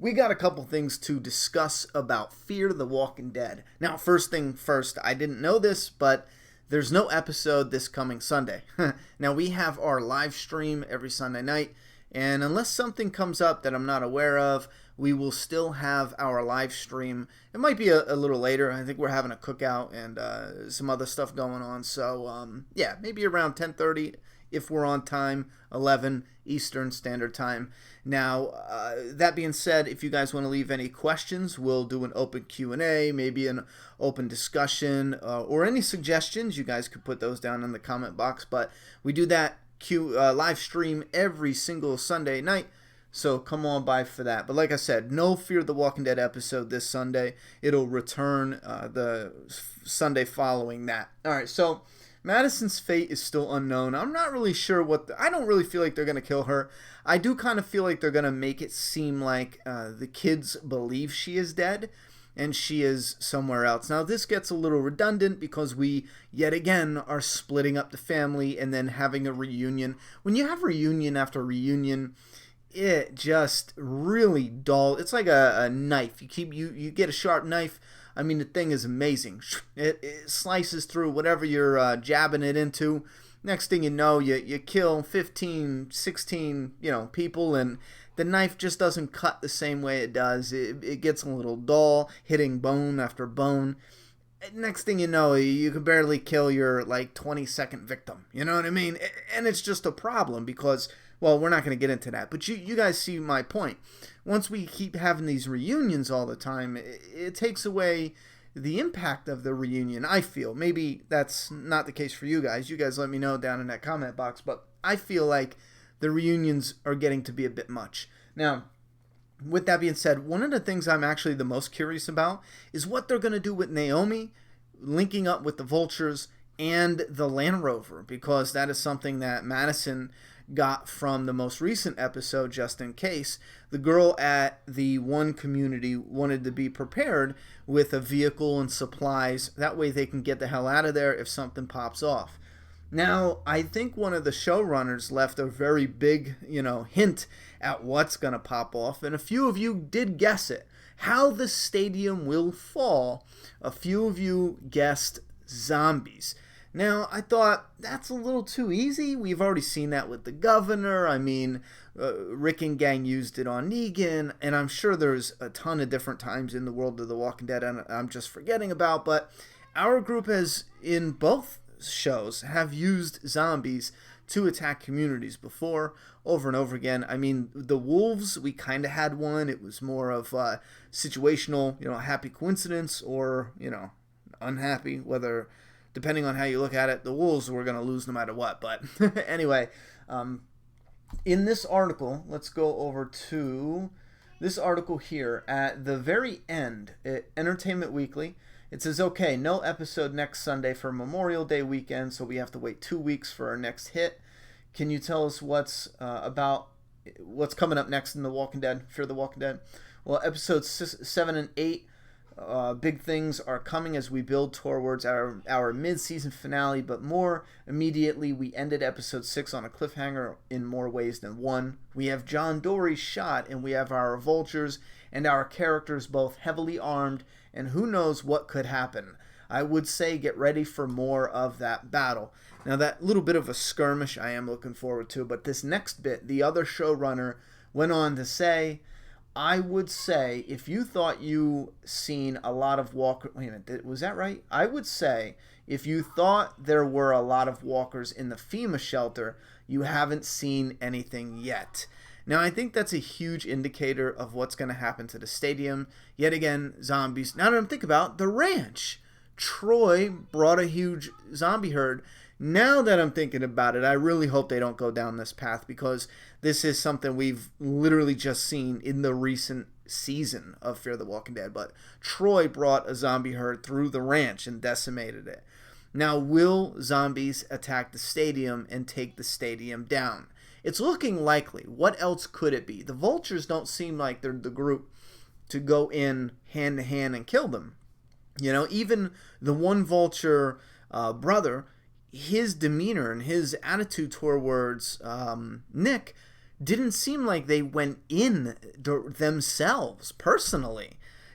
we got a couple things to discuss about Fear the Walking Dead. Now, first thing first, I didn't know this, but there's no episode this coming Sunday. Now, we have our live stream every Sunday night, and unless something comes up that I'm not aware of, we will still have our live stream. It might be a little later. I think we're having a cookout and some other stuff going on. So, yeah, maybe around 10:30 if we're on time, 11 Eastern Standard Time. Now, that being said, if you guys want to leave any questions, we'll do an open Q&A, maybe an open discussion, or any suggestions. You guys could put those down in the comment box. But we do that live stream every single Sunday night, so come on by for that. But like I said, no Fear the Walking Dead episode this Sunday. It'll return the Sunday following that. All right, so Madison's fate is still unknown. I'm not really sure I don't really feel like they're going to kill her. I do kind of feel like they're going to make it seem like the kids believe she is dead and she is somewhere else. Now, this gets a little redundant because we, yet again, are splitting up the family and then having a reunion. When you have reunion after reunion, it just really dull. It's like a knife. You get a sharp knife. I mean, the thing is amazing. It slices through whatever you're jabbing it into. Next thing you know, you kill 15, 16, people, and the knife just doesn't cut the same way it does. It gets a little dull, hitting bone after bone. Next thing you know, you can barely kill your, 20-second victim. You know what I mean? And it's just a problem because, well, we're not going to get into that. But you guys see my point. Once we keep having these reunions all the time, it takes away the impact of the reunion, I feel. Maybe that's not the case for you guys. You guys let me know down in that comment box. But I feel like the reunions are getting to be a bit much. Now, with that being said, one of the things I'm actually the most curious about is what they're going to do with Naomi linking up with the Vultures and the Land Rover, because that is something that Madison got from the most recent episode, just in case. The girl at the one community wanted to be prepared with a vehicle and supplies. That way they can get the hell out of there if something pops off. Now, I think one of the showrunners left a very big, hint at what's going to pop off, and a few of you did guess it. How the stadium will fall. A few of you guessed zombies. Now, I thought, that's a little too easy. We've already seen that with the governor. I mean, Rick and gang used it on Negan, and I'm sure there's a ton of different times in the world of The Walking Dead I'm just forgetting about, but our group has, in both shows, have used zombies to attack communities before, over and over again. I mean, the wolves, we kind of had one. It was more of a situational, happy coincidence or, unhappy, whether... depending on how you look at it, the wolves were going to lose no matter what. But anyway, in this article, let's go over to this article here. At the very end, Entertainment Weekly, it says, okay, no episode next Sunday for Memorial Day weekend, so we have to wait 2 weeks for our next hit. Can you tell us what's coming up next in The Walking Dead, Fear the Walking Dead? Well, episodes 7 and 8, big things are coming as we build towards our mid-season finale, but more immediately, we ended episode 6 on a cliffhanger in more ways than one. We have John Dory shot, and we have our vultures and our characters both heavily armed, and who knows what could happen. I would say get ready for more of that battle. Now, that little bit of a skirmish I am looking forward to, but this next bit, the other showrunner went on to say, I would say, if you thought you seen a lot of walkers... Wait a minute, was that right? I would say, if you thought there were a lot of walkers in the FEMA shelter, you haven't seen anything yet. Now, I think that's a huge indicator of what's going to happen to the stadium. Yet again, zombies. Now that I'm thinking about the ranch. Troy brought a huge zombie herd. Now that I'm thinking about it, I really hope they don't go down this path, because this is something we've literally just seen in the recent season of Fear the Walking Dead. But Troy brought a zombie herd through the ranch and decimated it. Now, will zombies attack the stadium and take the stadium down? It's looking likely. What else could it be? The Vultures don't seem like they're the group to go in hand to hand and kill them. Even the one Vulture brother, his demeanor and his attitude towards Nick didn't seem like they went in themselves personally.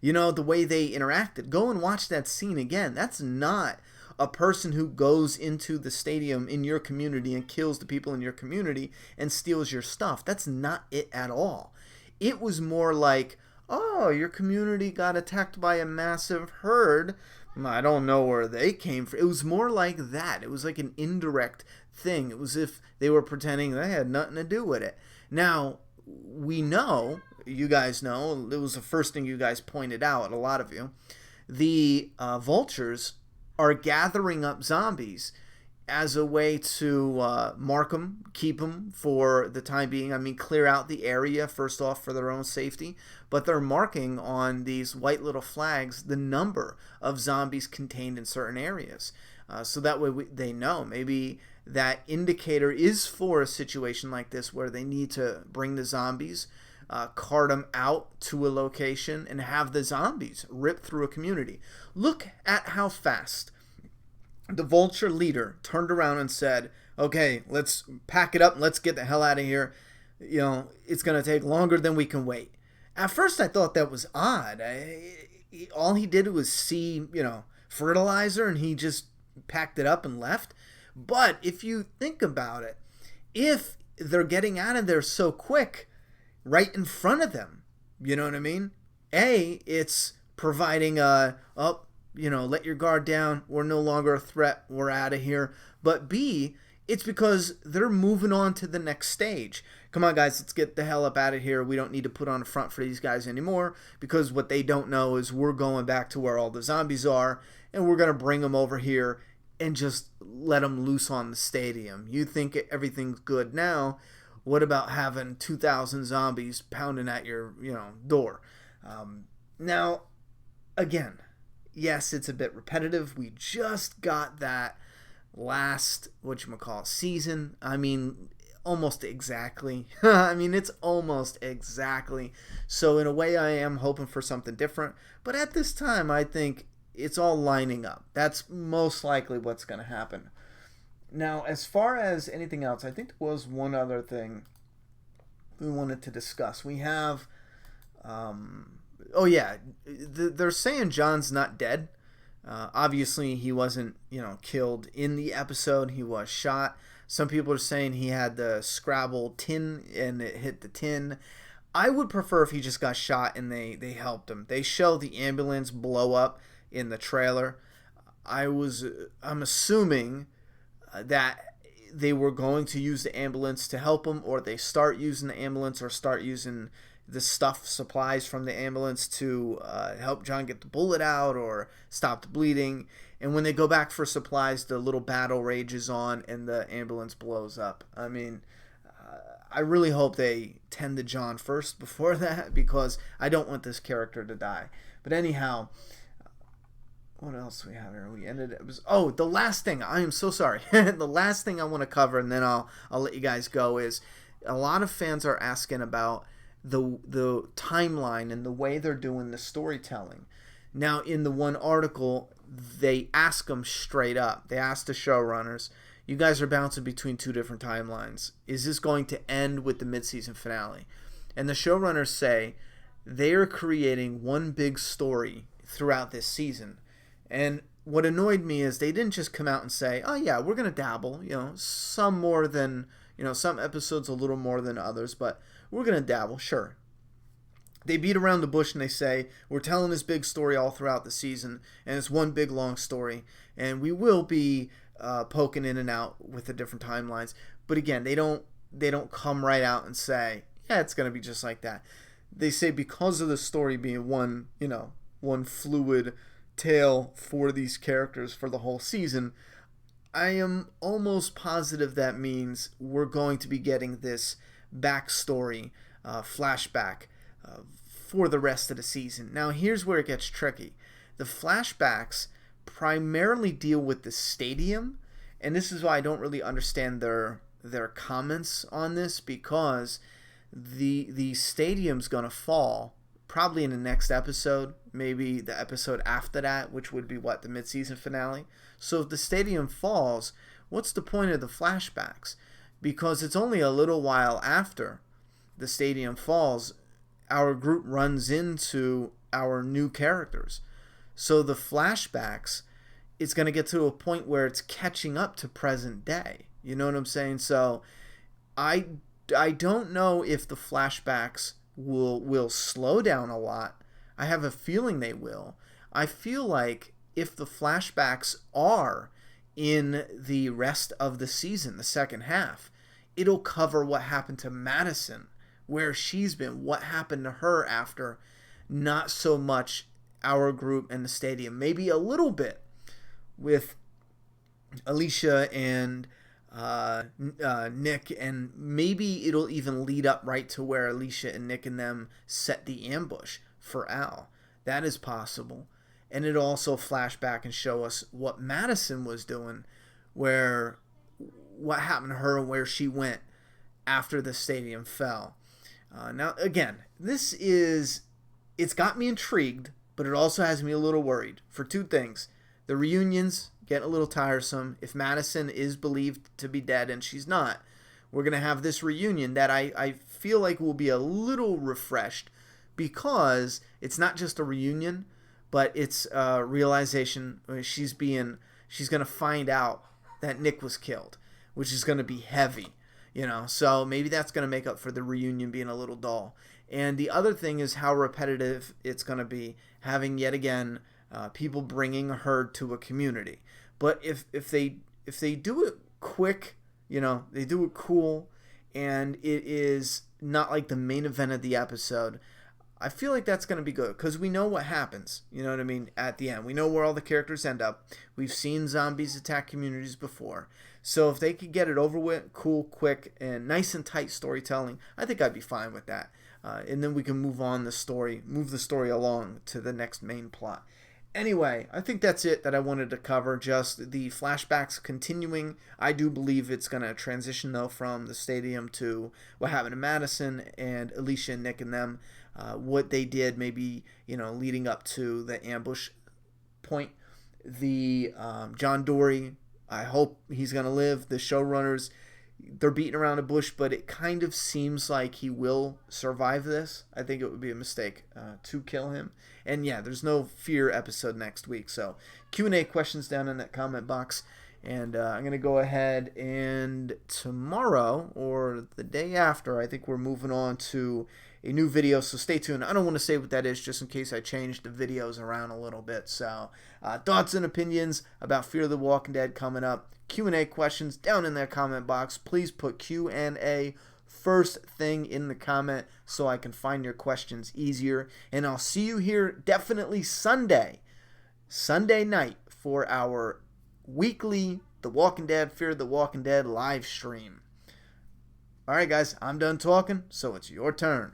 You know, the way they interacted. Go and watch that scene again. That's not a person who goes into the stadium in your community and kills the people in your community and steals your stuff. That's not it at all. It was more like, oh, your community got attacked by a massive herd. I don't know where they came from. It was more like that. It was like an indirect thing. It was if they were pretending they had nothing to do with it. Now, we know, you guys know, it was the first thing you guys pointed out, a lot of you, the vultures are gathering up zombies as a way to mark them, keep them for the time being. I mean, clear out the area, first off, for their own safety. But they're marking on these white little flags the number of zombies contained in certain areas. So that way they know. Maybe that indicator is for a situation like this where they need to bring the zombies, cart them out to a location, and have the zombies rip through a community. Look at how fast the vulture leader turned around and said, okay, let's pack it up and let's get the hell out of here. You know, it's going to take longer than we can wait. At first I thought that was odd. All he did was see, fertilizer, and he just packed it up and left. But if you think about it, if they're getting out of there so quick, right in front of them, you know what I mean? It's providing let your guard down. We're no longer a threat. We're out of here. But B, it's because they're moving on to the next stage. Come on, guys, let's get the hell up out of here. We don't need to put on a front for these guys anymore, because what they don't know is we're going back to where all the zombies are, and we're going to bring them over here and just let them loose on the stadium. You think everything's good now. What about having 2,000 zombies pounding at your, door? Now, again, yes, it's a bit repetitive. We just got that last, season. I mean, almost exactly. It's almost exactly. So in a way, I am hoping for something different. But at this time, I think it's all lining up. That's most likely what's going to happen. Now, as far as anything else, I think there was one other thing we wanted to discuss. We have, they're saying John's not dead. Obviously, he wasn't, killed in the episode. He was shot. Some people are saying he had the Scrabble tin and it hit the tin. I would prefer if he just got shot and they helped him. They show the ambulance blow up in the trailer. I'm assuming that they were going to use the ambulance to help him, or they start using the ambulance or start using the supplies from the ambulance to help John get the bullet out or stop the bleeding. And when they go back for supplies, the little battle rages on and the ambulance blows up. I really hope they tend to John first before that, because I don't want this character to die. But anyhow, what else we have here? The last thing. I am so sorry. The last thing I want to cover, and then I'll let you guys go, is a lot of fans are asking about the timeline and the way they're doing the storytelling. Now, in the one article, they ask them straight up. They ask the showrunners, you guys are bouncing between two different timelines. Is this going to end with the mid-season finale? And the showrunners say they are creating one big story throughout this season. And what annoyed me is they didn't just come out and say, oh yeah, we're going to dabble, some more than, some episodes a little more than others, but we're going to dabble, sure. They beat around the bush and they say, we're telling this big story all throughout the season, and it's one big long story, and we will be poking in and out with the different timelines. But again, they don't come right out and say, yeah, it's going to be just like that. They say because of the story being one fluid tale for these characters for the whole season, I am almost positive that means we're going to be getting this backstory, flashback, for the rest of the season. Now, here's where it gets tricky. The flashbacks primarily deal with the stadium, and this is why I don't really understand their comments on this, because the stadium's gonna fall probably in the next episode, maybe the episode after that, which would be the mid-season finale. So if the stadium falls, what's the point of the flashbacks? Because it's only a little while after the stadium falls, our group runs into our new characters. So the flashbacks, it's going to get to a point where it's catching up to present day. You know what I'm saying? So I don't know if the flashbacks will slow down a lot. I have a feeling they will. I feel like if the flashbacks are in the rest of the season, the second half, it'll cover what happened to Madison, where she's been, what happened to her after, not so much our group and the stadium. Maybe a little bit with Alicia and Nick, and maybe it'll even lead up right to where Alicia and Nick and them set the ambush for Al. That is possible. And it'll also flash back and show us what Madison was doing, where what happened to her and where she went after the stadium fell. Now, again, it's got me intrigued, but it also has me a little worried for two things. The reunions get a little tiresome. If Madison is believed to be dead and she's not, we're going to have this reunion that I feel like will be a little refreshed, because it's not just a reunion, but it's a realization. She's going to find out that Nick was killed, which is going to be heavy, so maybe that's going to make up for the reunion being a little dull. And the other thing is how repetitive it's going to be, having yet again people bringing her to a community. But if they do it quick, they do it cool, and it is not like the main event of the episode, I feel like that's going to be good, because we know what happens, you know what I mean, at the end. We know where all the characters end up. We've seen zombies attack communities before. So if they could get it over with, cool, quick, and nice and tight storytelling, I think I'd be fine with that. And then we can move the story along to the next main plot. Anyway, I think that's it that I wanted to cover, just the flashbacks continuing. I do believe it's going to transition, though, from the stadium to what happened to Madison and Alicia and Nick and them, what they did maybe, leading up to the ambush point. The John Dory, I hope he's going to live. The showrunners, they're beating around the bush, but it kind of seems like he will survive this. I think it would be a mistake to kill him. And yeah, there's no Fear episode next week. So Q&A questions down in that comment box. And I'm going to go ahead, and tomorrow or the day after, I think we're moving on to a new video. So stay tuned. I don't want to say what that is, just in case I change the videos around a little bit. So thoughts and opinions about Fear the Walking Dead coming up. Q&A questions down in that comment box. Please put Q&A first thing in the comment so I can find your questions easier. And I'll see you here definitely Sunday night for our weekly The Walking Dead, Fear the Walking Dead live stream. Alright guys, I'm done talking, so it's your turn.